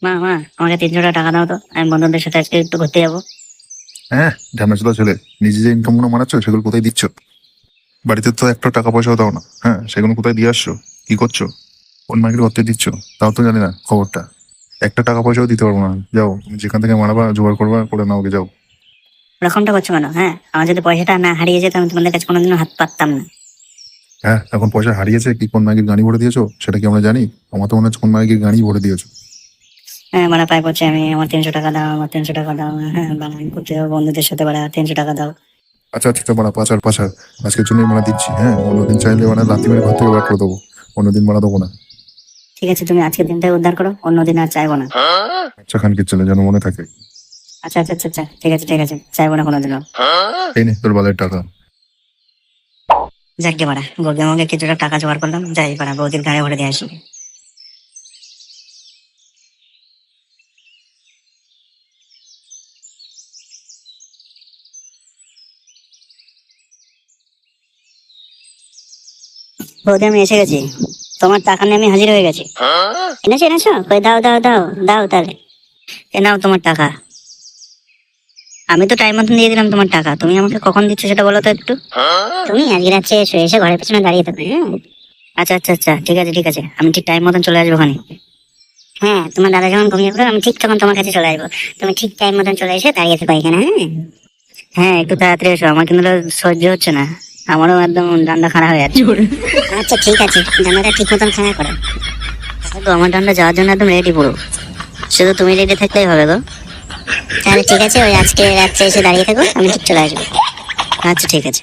মা মা, আমাকে 300 টাকা দাও তো, আমি বন্ধুদের সাথে আজকে একটু ঘুরতে যাবো। হ্যাঁ, ঢ্যামনাচোদা ছেলে। নিজে যে ইনকাম গুলো মারাচ্ছ সেগুলো কোথায় দিচ্ছ? বাড়িতে তো একটা টাকা পয়সাও দাও না। হ্যাঁ, সেগুলো কোথায় দিয়ে আসছো? কি করছো? কোন মার্কেট করতে দিচ্ছ? তাও তো জানি না খবরটা। একটা টাকা পয়সাও দিতে পারবো না। যাও, তুমি যেখান থেকে মারাবা জোগাড় করবা, করে নাও গে, যাও। ওরকমটা করছো কেন? হ্যাঁ, আমার যদি পয়সাটা না হারিয়ে যেত আমি তোমাদের কাছে কোনোদিনও হাত পাততাম না। হ্যাঁ, এখন পয়সা হারিয়েছে কি কোন মার্কেট গাড়ি ভরে দিয়েছো সেটা কি আমরা জানি? আমার তো মনে হচ্ছে কোন মার্কেট গাড়ি ভরে দিয়েছো। হ্যাঁ মানে পাই করছে, আমি আমার 300 টাকা দাও, আমার 300 টাকা দাও। হ্যাঁ বাড়া, আমি ঘুরতে যাবো বন্ধুদের সাথে, বাড়া 300 টাকা দাও। আচ্ছা আচ্ছা, মারা পাচার পাচার। আজকের জন্যই মারা দিচ্ছি। হ্যাঁ, অন্যদিন চাইলে মানে লাথি মেরে ঘর থেকে বার করে দেবো। অন্যদিন মারা দেবো না। ঠিক আছে, তুমি আজকের দিনটাই উদ্ধার করো, অন্যদিন আর চাইবো না। আচ্ছা, খানকির ছেলে যেন মনে থাকে। আচ্ছা আচ্ছা আচ্ছা আচ্ছা, ঠিক আছে ঠিক আছে, চাইবো না কোনোদিনও। এই নে তোর বালের টাকা। যাকে বাড়া, বৌদি আমাকে কিছুটা টাকা জোগাড় করলাম, যাই বাড়া বৌদির গাড়ি ভরে দিয়ে আসি। বৌদি আমি এসে গেছি, তোমার টাকা নিয়ে আমি হাজির হয়ে গেছি। এনেছো এনেছো, কই দাও দাও দাও দাও, তাহলে এ নাও তোমার টাকা। আমি তো টাইম মতন দিয়ে দিলাম তোমার টাকা, তুমি আমাকে কখন দিচ্ছ সেটা বলো তো একটু। তুমি আজকে রাত্রে এসে এসে ঘরের পেছনে দাঁড়িয়ে থাকবে, হ্যাঁ? আচ্ছা আচ্ছা আচ্ছা, ঠিক আছে ঠিক আছে, আমি ঠিক টাইম মতন চলে আসবো ওখানে। হ্যাঁ, তোমার দাদা যখন ঘুমিয়ে পড়ো আমি ঠিক তখন তোমার কাছে চলে আসবো। তুমি ঠিক টাইম মতন চলে এসে দাঁড়িয়ে থাকো এখানে, হ্যাঁ? হ্যাঁ একটু তাড়াতাড়ি এসো, আমার কিন্তু সহ্য হচ্ছে না, আমারও একদম ডান্ডা খাড়া হয়ে যাচ্ছে। আচ্ছা ঠিক আছে, ডান্ডাটা ঠিক মতন খাড়া করো। তো আমার ডান্ডা যাওয়ার জন্য একদম রেডি পুরো, শুধু তুমি রেডি থাকলেই হবে গো। তাহলে ঠিক আছে, ওই আজকে রাত্রে এসে দাঁড়িয়ে থাকো, আমি ঠিক চলে আসবো। আচ্ছা ঠিক আছে।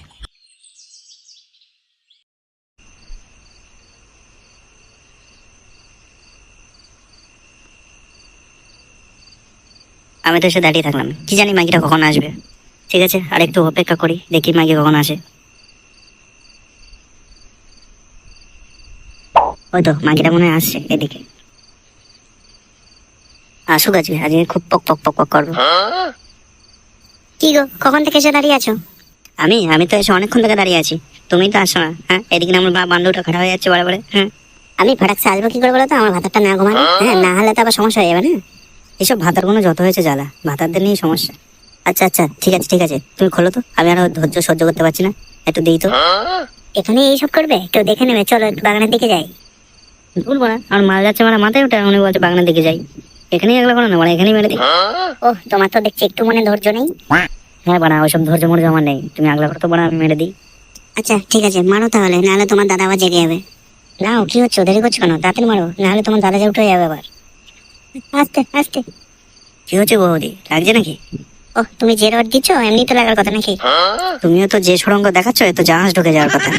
আমি তো এসে দাঁড়িয়ে থাকলাম, কি জানি মাগিটা কখন আসবে। ঠিক আছে, আর একটু অপেক্ষা করি, দেখি মাগি কখন আসে। ওই তো মাগিটা মনে হয় আসছে এদিকে। আসুক, আজকে আজকে খুব পক পক পক পক করবো। কি গো, কখন থেকে এসে দাঁড়িয়ে আছো? আমি আমি তো এসে অনেকক্ষণ থেকে দাঁড়িয়ে আছি, তুমি তো আসো না। হ্যাঁ, এদিকে না আমার বান্ধবটা খারাপ হয়ে যাচ্ছে বারে। হ্যাঁ, আমি ফাটাকছে আসবো কি করে বলো তো, আমার ভাতারটা না ঘুমালে? হ্যাঁ, না হলে তো আবার সমস্যা হয়ে যাবে না। এসব ভাতারগুলো যত হয়েছে জ্বালা, ভাতারদের নিয়ে সমস্যা। আচ্ছা আচ্ছা ঠিক আছে ঠিক আছে, তুমি খোলো তো, আমি আরো ধৈর্য সহ্য করতে পারছি না, একটু দিই তো। এখানে এইসব করবে, কেউ দেখে নেবে, চলো একটু বাগানের দিকে যাই। ভুলবো না, আমার মারা যাচ্ছে, মানে মাথায় ওঠে, উনি বলছে বাগানের দিকে যাই। এখানেই এগুলো করো না, মানে এখানেই মেরে দিই। ও, তোমার তো দেখছি একটু মনে ধৈর্য নেই। হ্যাঁ বানা, ওইসব ধৈর্য মর্য আমার নেই, তুমি আগলা করতো বানা, আমি মেরে দিই। আচ্ছা ঠিক আছে, মারো তাহলে, নাহলে তোমার দাদা আবার জেগে যাবে। নাও, কি হচ্ছে, দেরি করছো কেন, তাড়াতাড়ি মারো, নাহলে তোমার দাদা যে উঠে যাবে আবার। আস্তে আস্তে। কি হচ্ছে বৌদি, লাগছে নাকি? ও, তুমি যে রড দিচ্ছ এমনি তো লাগার কথা নাকি? তুমিও তো যে সুড়ঙ্গ দেখাচ্ছ, এ তো জাহাজ ঢুকে যাওয়ার কথা।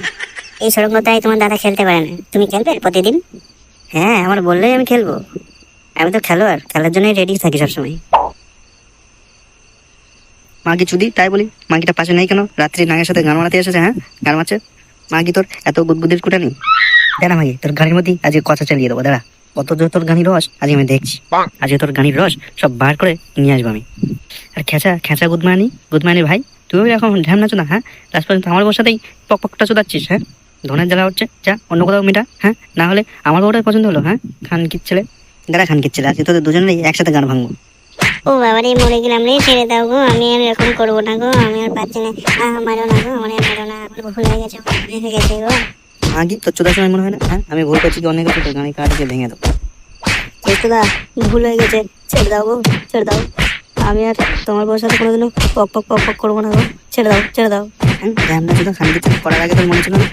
এই সুড়ঙ্গটাই তোমার দাদা খেলতে পারে না, তুমি খেলবে প্রতিদিন? হ্যাঁ, আমার বললেই আমি খেলবো, আমি তো খেলোয়াড়, খেলার জন্যই রেডি থাকি সবসময়। মাগি চুদি, তাই বলি, মাগিটা পাশে নেই কেন? রাত্রি নাগের সাথে গান মারাতে এসেছে, হ্যাঁ গান মারছে। মাগি তোর এত বুদ্ধির কুটা নেই? দাঁড়া মাগি, তোর গাড়ির মধ্যেই আজকে কথা চালিয়ে দেবো, দাঁড়া। কত যে তোর গাড়ির রস আজকে আমি দেখছি, আজকে তোর গাড়ির রস সব বার করে নিয়ে আসবো আমি। আর খেঁচা খেঁচা গুদমানি ভাই, তুমিও এখন ঢ্যাম নাচো না, হ্যাঁ? লাস্ট পর্যন্ত আমার বসাতেই পক পকটা চোদাচ্ছিস, হ্যাঁ? ধনের জ্বালা হচ্ছে, যা অন্য কোথাও মিটা, হ্যাঁ? না হলে আমার বউটাই পছন্দ হলো, হ্যাঁ? খানকির ছেলে, দাঁড়া খানকির ছেলে, আজকে তোদের দুজনেরই একসাথে গান ভাঙবো। ও বাবারে, মরে গেলাম রে, ছেড়ে দাও গো, আমি আর এরকম করবো না গো, আমি আর পারছি না। মারো না গো, আমার আর মারো না, আমার ভুল হয়ে গেছে, হয়ে গেছে গো। আগে তোর চোদার সময় মনে হয় না, হ্যাঁ? আমি ভুল করছি কি অনেক কিছু, তোর গাড়ি কাটিয়ে ভেঙে দেবো। চোদা, ভুল হয়ে গেছে, ছেড়ে দাও গো, ছেড়ে দাও। আমি আর তোমার বউর সাথে কোনোদিনও পক পক পক পক করবো না গো, ছেড়ে দাও ছেড়ে দাও। হ্যাঁ, আমরা শুধু খানকির ছেলে করার আগে তোর মনে ছিল না